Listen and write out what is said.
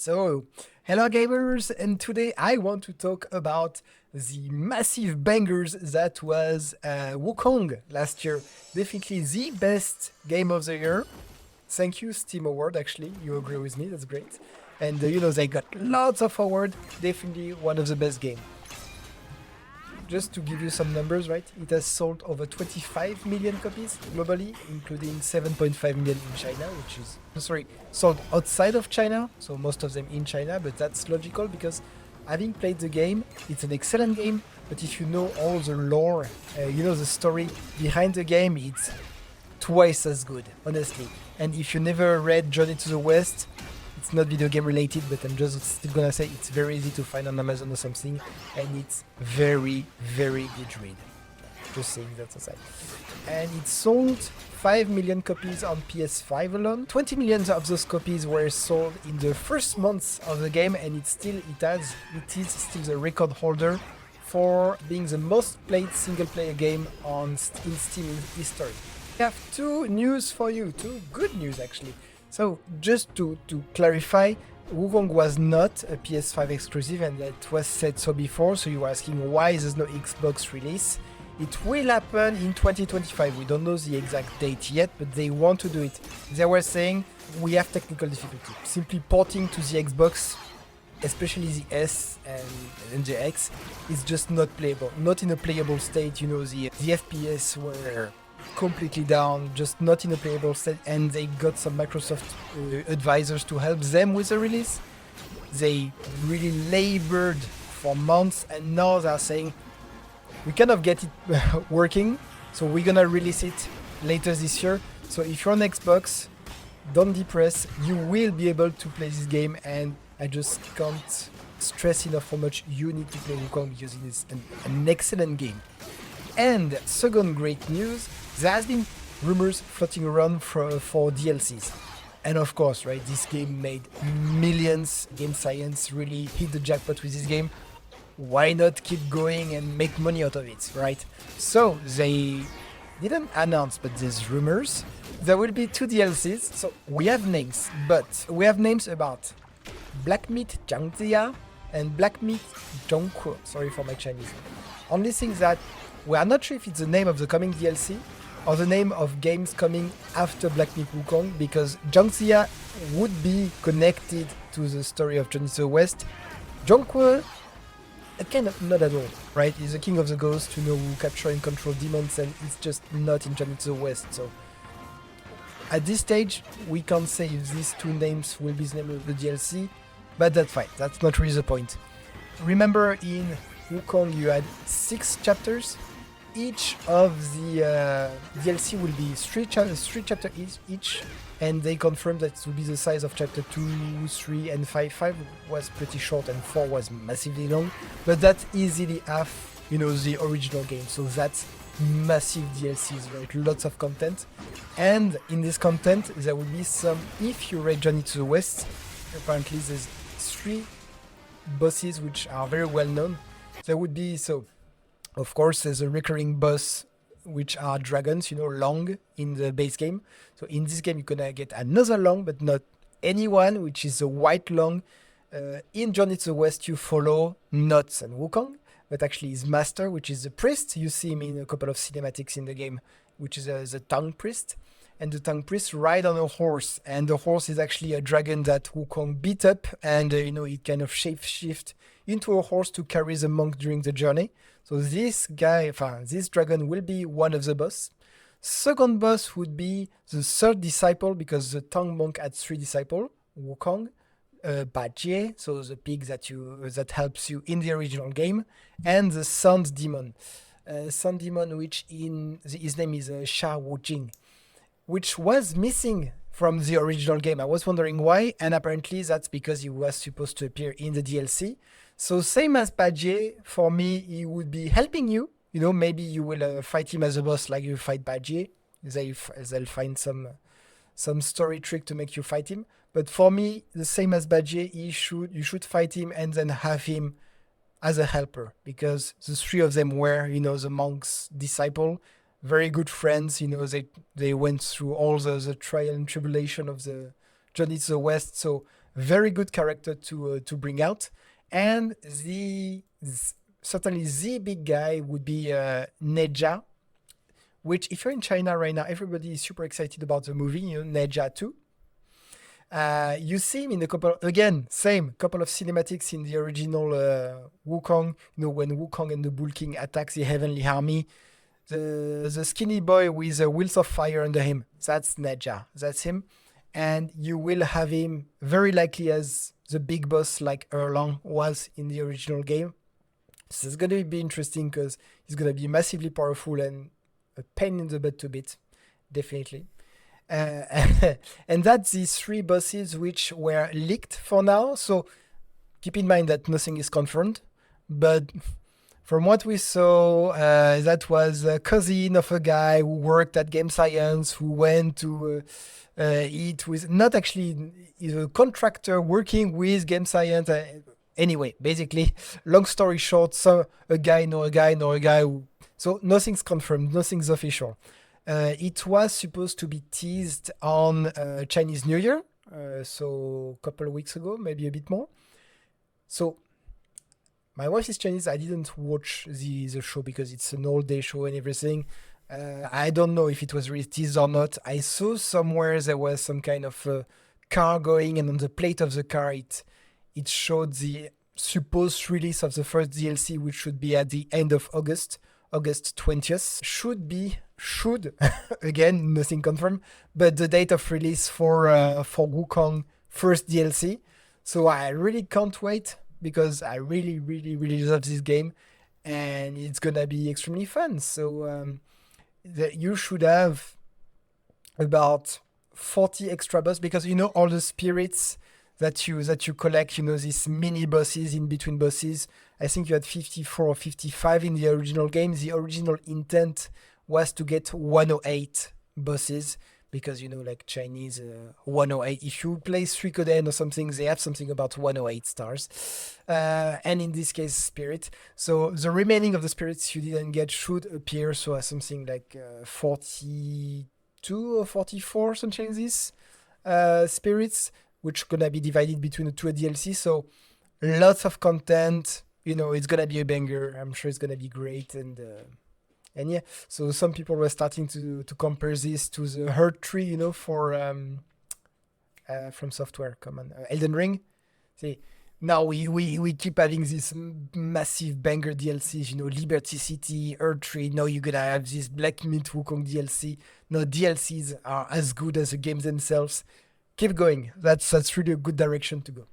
So, hello gamers, and today I want to talk about the massive bangers that was Wukong last year. Definitely the best game of the year. Thank you, Steam Award, actually. You agree with me, that's great. And they got lots of award. Definitely one of the best game. Just to give you some numbers, right? It has sold over 25 million copies globally, including 7.5 million in China, which is, sorry, sold outside of China, so most of them in China, but that's logical because having played the game, it's an excellent game, but if you know all the lore, the story behind the game, it's twice as good, honestly. And if you never read Journey to the West, it's not video game related, but I'm just still gonna say it's very easy to find on Amazon or something, and it's very, very good read. Just saying that aside. And it sold 5 million copies on PS5 alone. 20 million of those copies were sold in the first months of the game, and it is still the record holder for being the most played single player game in Steam history. I have two news for you, two good news actually. So, just to clarify, Wukong was not a PS5 exclusive, and that was said so before, so you were asking why there's no Xbox release. It will happen in 2025, we don't know the exact date yet, but they want to do it. They were saying, we have technical difficulty. Simply porting to the Xbox, especially the S and the X, is just not playable. Not in a playable state, the FPS were completely down, just not in a playable state, and they got some Microsoft advisors to help them with the release. They really labored for months, and now they're saying we kind of get it working, so we're gonna release it later this year. So if you're on Xbox, don't depress, you will be able to play this game, and I just can't stress enough how much you need to play Wukong because it is an excellent game. And second great news, there has been rumors floating around for DLCs. And of course, right, this game made millions. Game Science really hit the jackpot with this game. Why not keep going and make money out of it, right? So they didn't announce, but there's rumors. There will be 2 DLCs. So we have names, but we have names about Black Meat 𝙎𝙪 and Black Meat 𝙎𝙪𝙥𝙦. Sorry for my Chinese. Only thing that we are not sure if it's the name of the coming DLC or the name of games coming after Black Myth Wukong, because 𝙎𝙪 would be connected to the story of Journey to the West. 𝙎𝙪𝙥𝙦, kind of not at all, right? He's the king of the ghosts, who capture and control demons, and it's just not in Journey to the West. So at this stage, we can't say if these 2 names will be the name of the DLC, but that's fine. That's not really the point. Remember, in Wukong you had 6 chapters. Each of the DLC will be 3 chapters each, and they confirmed that it will be the size of chapter 2, 3, and 5. 5 was pretty short, and 4 was massively long, but that's easily half, the original game. So that's massive DLCs, right? Lots of content, and in this content there will be some. If you read Journey to the West, apparently there's 3 bosses which are very well known. There would be, so of course there's a recurring boss which are dragons, long in the base game. So in this game you're gonna get another long, but not anyone, which is a white long. In Journey to the West you follow not and Wukong, but actually his master, which is the priest. You see him in a couple of cinematics in the game, which is the tongue priest. And the tongue priest ride on a horse, and the horse is actually a dragon that Wukong beat up, and it kind of shape-shift into a horse to carry the monk during the journey. So this dragon will be one of the boss. Second boss would be the 3rd disciple, because the tongue monk had 3 disciples: Wukong, 𝙃𝙧𝙩, so the pig that helps you in the original game, and the Sun Demon. Sun Demon, which his name is 𝙎𝙪𝙥𝙥𝙦, which was missing from the original game. I was wondering why, and apparently that's because he was supposed to appear in the DLC. So same as 𝙃𝙧𝙩, for me, he would be helping you. Maybe you will fight him as a boss like you fight 𝙃𝙧𝙩. They'll find some story trick to make you fight him. But for me, the same as 𝙃𝙧𝙩, you should fight him and then have him as a helper, because the 3 of them were, the monk's disciple. Very good friends, they went through all the trial and tribulation of the Journey to the West. So Very good character to bring out. And certainly the big guy would be 𝙎𝙪𝙥𝙦, which if you're in China right now, everybody is super excited about the movie, 𝙎𝙪𝙥𝙦 2. You see him in a couple, again, same couple of cinematics in the original Wukong, when Wukong and the Bull King attack the Heavenly Army. The skinny boy with wheels of fire under him, that's 𝙎𝙪𝙥𝙦, that's him. And you will have him very likely as the big boss like 𝙎𝙪𝙥𝙦 was in the original game. So it's going to be interesting because he's going to be massively powerful and a pain in the butt to beat, definitely. And that's these three bosses which were leaked for now. So keep in mind that nothing is confirmed. But from what we saw, that was a cousin of a guy who worked at Game Science, who went to eat with, not actually, he's a contractor working with Game Science. Anyway, basically, long story short, so a guy, no a guy, no a guy. So nothing's confirmed, nothing's official. It was supposed to be teased on Chinese New Year, so a couple of weeks ago, maybe a bit more. So my wife is Chinese. I didn't watch the show because it's an all-day show and everything. I don't know if it was really teased or not. I saw somewhere there was some kind of car going, and on the plate of the car, it showed the supposed release of the first DLC, which should be at the end of August 20th. Should again, nothing confirmed, but the date of release for Wukong first DLC. So I really can't wait because I really, really, really love this game, and it's gonna be extremely fun. So you should have about 40 extra boss, because all the spirits that you collect, these mini bosses in between bosses. I think you had 54 or 55 in the original game. The original intent was to get 108 bosses, because like Chinese 108. If you play Suikoden or something, they have something about 108 stars, and in this case spirit. So the remaining of the spirits you didn't get should appear. So something like 42 or 44, something like this, spirits, which gonna be divided between the two DLC. So lots of content. It's gonna be a banger. I'm sure it's gonna be great. And yeah, so some people were starting to compare this to the 𝙎𝙪𝙥𝙦, for from Software. Come on, Elden Ring. See, now we keep adding these massive banger DLCs. Liberty City, 𝙎𝙪𝙥𝙦. Now you're gonna have this Black Myth Wukong DLC. No, DLCs are as good as the games themselves. Keep going. That's really a good direction to go.